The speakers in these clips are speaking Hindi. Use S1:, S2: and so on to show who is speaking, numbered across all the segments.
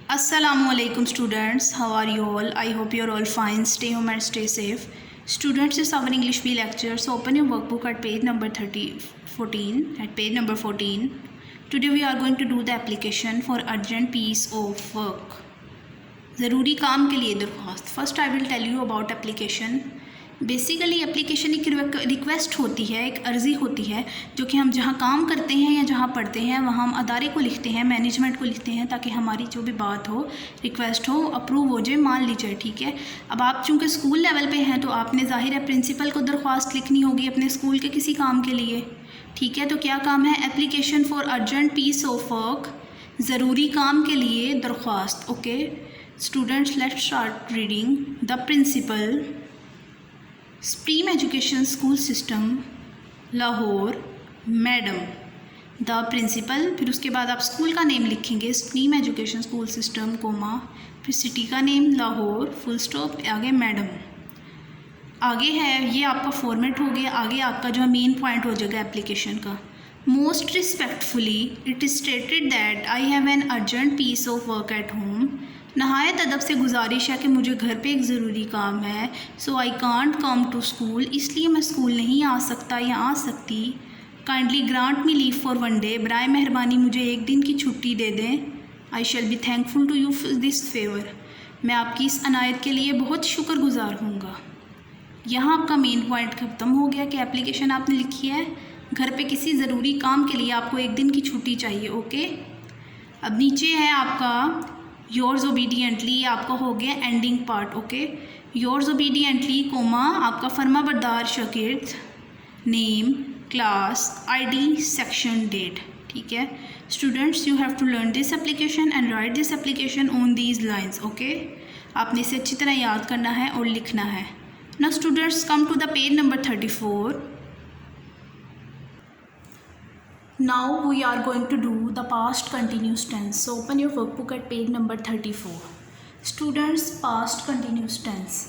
S1: Assalamualaikum students, how are you all? I hope you're all fine. Stay home and stay safe. Students, this is our English B lecture. So open your workbook at page number 14. At page number 14. Today we are going to do the application for urgent piece of work. ज़रूरी काम के लिए दरख्वास्त. First I will tell you about application. Basically application एक रिक्वेस्ट होती है, एक अर्ज़ी होती है जो कि हम जहाँ काम करते हैं या जहाँ पढ़ते हैं वहाँ हम अदारे को लिखते हैं, मैनेजमेंट को लिखते हैं, ताकि हमारी जो भी बात हो, रिक्वेस्ट हो, अप्रूव हो जाए, मान ली जाए. ठीक है. अब आप चूँकि स्कूल लेवल पे हैं तो आपने ज़ाहिर है प्रिंसिपल को दरख्वास्त लिखनी होगी अपने स्कूल के किसी काम के लिए. ठीक है. तो क्या काम है? Application for urgent piece of work, ज़रूरी काम के लिए दरख्वास्त. Okay students, let's start reading. The principal, supreme education school system, Lahore, madam. The principal, फिर उसके बाद आप स्कूल का नेम लिखेंगे, supreme education school system, comma, फिर सिटी का नेम लाहौर, फुल स्टॉप, आगे मैडम. आगे है, ये आपका फॉर्मेट हो गया. आगे आपका जो मेन पॉइंट हो जाएगा एप्लीकेशन का. Most respectfully it is stated that I have an urgent piece of work at home. नहायत अदब से गुजारिश है कि मुझे घर पे एक ज़रूरी काम है. So I can't come to school, इसलिए मैं स्कूल नहीं आ सकता या आ सकती. Kindly grant me leave for one day, बराए मेहरबानी मुझे एक दिन की छुट्टी दे दें. I shall be thankful to you for this favour, मैं आपकी इस अनायत के लिए बहुत शुक्रगुजार हूँगा. यहाँ आपका मेन पॉइंट ख़त्म हो गया कि एप्लीकेशन आपने लिखी है, घर पे किसी ज़रूरी काम के लिए आपको एक दिन की छुट्टी चाहिए. ओके. अब नीचे है आपका योर्स ओबीडियंटली, आपका हो गया ending part. Okay. Yours obediently, comma, आपका फर्मा बरदार शागिर्द, name, class, ID, section, date. ठीक है. Students, you have to learn this application and write this application on these lines. Okay. आपने इसे अच्छी तरह याद करना है और लिखना है. Now students, come to the page number 34. Now we are going to do the past continuous tense. So open your workbook at page number 34. Students, past continuous tense.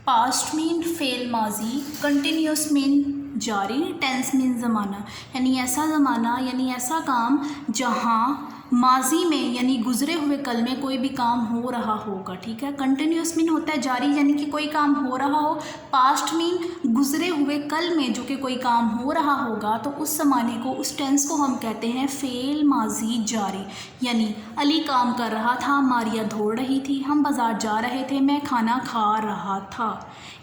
S1: Past mean fail माजी, continuous mean जारी, tense mean ज़माना, यानी ऐसा ज़माना यानी ऐसा काम जहाँ माजी में यानी गुज़रे हुए कल में कोई भी काम हो रहा होगा. ठीक है. कंटिन्यूस मीन होता है जारी, यानी कि कोई काम हो रहा हो. पास्ट मीन गुज़रे हुए कल में जो कि कोई काम हो रहा होगा, तो उस ज़माने को, उस टेंस को हम कहते हैं फ़ेल माजी जारी. यानी अली काम कर रहा था, मारिया दौड़ रही थी, हम बाज़ार जा रहे थे, मैं खाना खा रहा था.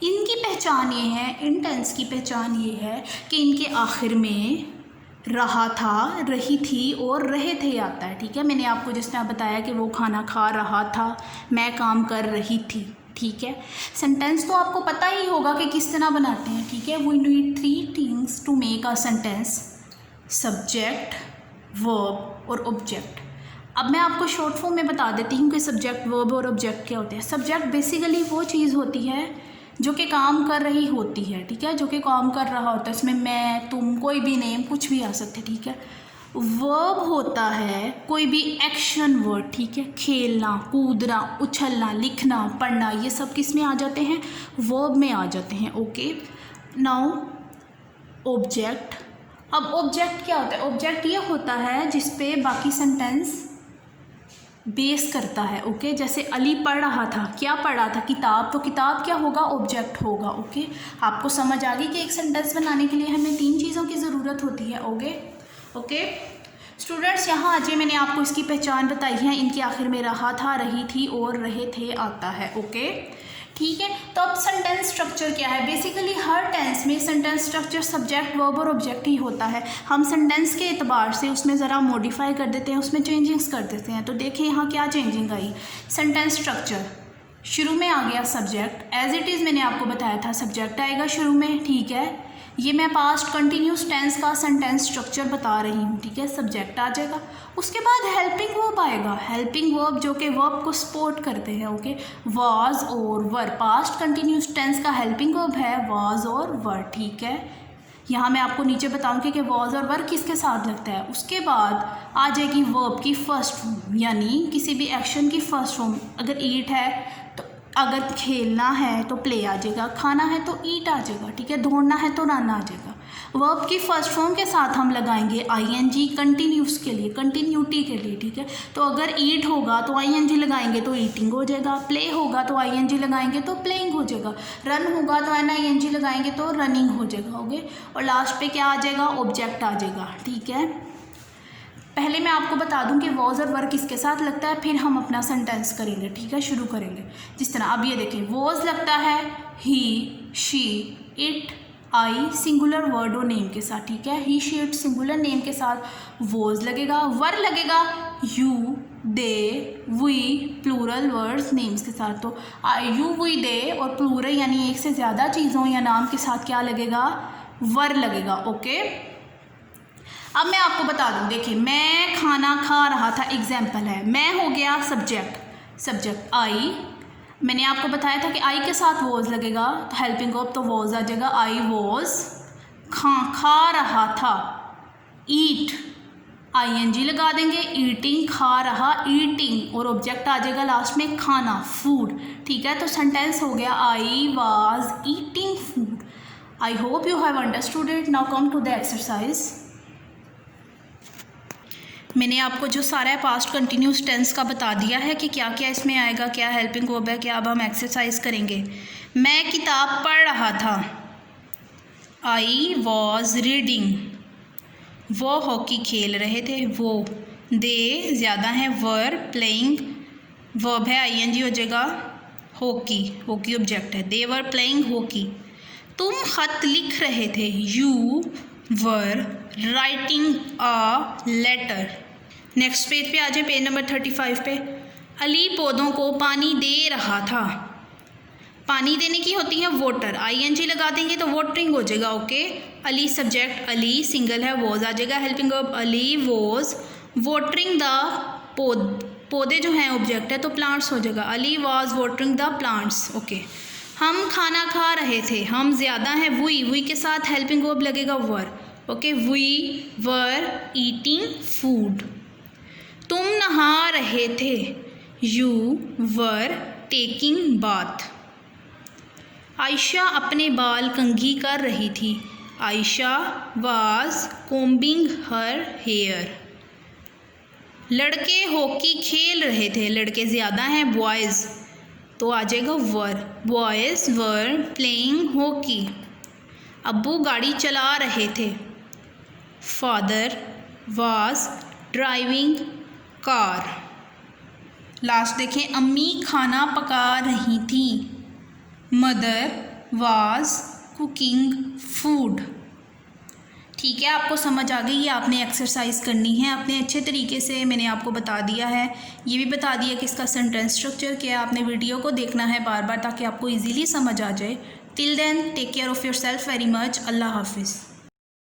S1: इनकी पहचान ये है, इन टेंस की पहचान ये है कि इनके आखिर में रहा था, रही थी और रहे थे आता है. ठीक है. मैंने आपको जिस तरह बताया कि वो खाना खा रहा था, मैं काम कर रही थी. ठीक है. सेंटेंस तो आपको पता ही होगा कि किस तरह बनाते हैं. ठीक है. We need 3 things to make a sentence: subject, verb और ऑब्जेक्ट. अब मैं आपको शॉर्ट फॉर्म में बता देती हूँ कि सब्जेक्ट, वर्ब और ऑब्जेक्ट क्या होते हैं. सब्जेक्ट बेसिकली वो चीज़ होती है जो कि काम कर रही होती है. ठीक है. जो कि काम कर रहा होता है, इसमें मैं, तुम, कोई भी नेम, कुछ भी आ सकते. ठीक है. वर्ब होता है कोई भी एक्शन वर्ड. ठीक है. खेलना, कूदना, उछलना, लिखना, पढ़ना, ये सब किस में आ जाते हैं? वर्ब में आ जाते हैं. ओके. Now object. अब ऑब्जेक्ट क्या होता है? ऑब्जेक्ट ये होता है जिस पे बाकी सेंटेंस बेस करता है. ओके. जैसे अली पढ़ रहा था, क्या पढ़ रहा था? किताब. तो किताब क्या होगा? ऑब्जेक्ट होगा. ओके. आपको समझ आ गई कि एक सेंटेंस बनाने के लिए हमें 3 चीज़ों की ज़रूरत होती है. ओके. स्टूडेंट्स, यहाँ आज मैंने आपको इसकी पहचान बताई है. इनके आखिर में रहा था, रही थी और रहे थे आता है. ओके. ठीक है. तो अब सेंटेंस स्ट्रक्चर क्या है? बेसिकली हर टेंस में सेंटेंस स्ट्रक्चर सब्जेक्ट, वर्ब और ऑब्जेक्ट ही होता है. हम सेंटेंस के एतबार से उसमें ज़रा मॉडिफाई कर देते हैं, उसमें चेंजिंग्स कर देते हैं. तो देखें यहाँ क्या चेंजिंग आई. सेंटेंस स्ट्रक्चर, शुरू में आ गया सब्जेक्ट. एज इट इज़ मैंने आपको बताया था सब्जेक्ट आएगा शुरू में. ठीक है. ये मैं पास्ट कंटिन्यूस टेंस का सेंटेंस स्ट्रक्चर बता रही हूँ. ठीक है. सब्जेक्ट आ जाएगा. उसके बाद हेल्पिंग वर्ब आएगा. हेल्पिंग वर्ब जो कि वर्ब को सपोर्ट करते हैं. ओके. वाज और वर. पास्ट कंटिन्यूस टेंस का हेल्पिंग वर्ब है वाज और वर. ठीक है. यहाँ मैं आपको नीचे बताऊँगी कि वाज और वर किसके साथ लगता है. उसके बाद आ जाएगी वर्ब की फर्स्ट फॉर्म, यानी किसी भी एक्शन की फर्स्ट फॉर्म. अगर ईट है तो, अगर खेलना है तो प्ले आ जाएगा, खाना है तो ईट आ जाएगा. ठीक है. दौड़ना है तो रन आ जाएगा. वर्ब की फर्स्ट फॉर्म के साथ हम लगाएंगे आईएनजी कंटिन्यूस के लिए, कंटिन्यूटी के लिए, ठीक है। तो अगर ईट होगा तो आईएनजी लगाएंगे तो ईटिंग हो जाएगा, प्ले होगा तो आईएनजी लगाएंगे तो प्लेइंग हो जाएगा, रन होगा तो एनआईएनजी लगाएंगे तो रनिंग हो जाएगा, ओके। और लास्ट पे क्या आ जाएगा, ऑब्जेक्ट आ जाएगा, ठीक है। पहले मैं आपको बता दूं कि वॉज और वर किसके साथ लगता है, फिर हम अपना सेंटेंस करेंगे, ठीक है, शुरू करेंगे। जिस तरह अब ये देखें, वॉज लगता है he, she, it, I singular word और नेम के साथ, ठीक है। He, she, it singular name के साथ वॉज लगेगा। वर लगेगा you, they, we plural words names के साथ। तो यू, वी, दे और प्लूरल यानी एक से ज़्यादा चीज़ों या नाम के साथ क्या लगेगा, वर लगेगा, ओके। अब मैं आपको बता दूं, देखिए मैं खाना खा रहा था, एग्जाम्पल है, मैं हो गया सब्जेक्ट आई, मैंने आपको बताया था कि आई के साथ वॉज लगेगा तो हेल्पिंग वर्ब तो वॉज आ जाएगा, आई वॉज खा रहा था, ईट आईएनजी लगा देंगे, ईटिंग खा रहा, ईटिंग और ऑब्जेक्ट आ जाएगा लास्ट में खाना, फूड, ठीक है। तो सेंटेंस हो गया I was eating food. I hope you have understood it. Now come to the exercise. मैंने आपको जो सारा है पास्ट कंटिन्यूस टेंस का बता दिया है कि क्या क्या इसमें आएगा, क्या हेल्पिंग वर्ब है, क्या। अब हम एक्सरसाइज करेंगे। मैं किताब पढ़ रहा था, आई वॉज रीडिंग, वो हॉकी खेल रहे थे, वो, दे ज़्यादा है, वर प्लेइंग वर्ब है आईएनजी हो जाएगा, हॉकी ऑब्जेक्ट है, दे वर प्लेइंग हॉकी। तुम खत लिख रहे थे, you were writing a letter. Next page पे आ जाए, पेज नंबर 35 पे। अली पौधों को पानी दे रहा था, पानी देने की होती है वाटर, आईएनजी लगा देंगे तो वाटरिंग हो जाएगा, okay. Ali subject, Ali single है, वॉज आ जाएगा helping verb, Ali was watering the पौधे जो हैं ऑब्जेक्ट है तो प्लांट्स हो जाएगा, Ali was watering the plants, okay. हम खाना खा रहे थे, हम ज़्यादा है, वी के साथ हेल्पिंग वर्ब लगेगा were, okay, we were eating food. तुम नहा रहे थे, you were taking bath. Ayesha अपने बाल कंघी कर रही थी, Ayesha was combing her hair. लड़के हॉकी खेल रहे थे, लड़के ज़्यादा हैं, बॉयज़ तो आ जाएगा वर, बॉयज़ वर प्लेइंग हॉकी। अब्बू गाड़ी चला रहे थे, father was driving car. Last देखें, अम्मी खाना पका रही थी, मदर वाज कुकिंग फूड। ठीक है, आपको समझ आ गई, ये आपने एक्सरसाइज करनी है अपने अच्छे तरीके से। मैंने आपको बता दिया है, ये भी बता दिया कि इसका सेंटेंस स्ट्रक्चर क्या है। आपने वीडियो को देखना है बार बार ताकि आपको इजीली समझ आ जाए। Till then take care of yourself very much. अल्लाह हाफिज़।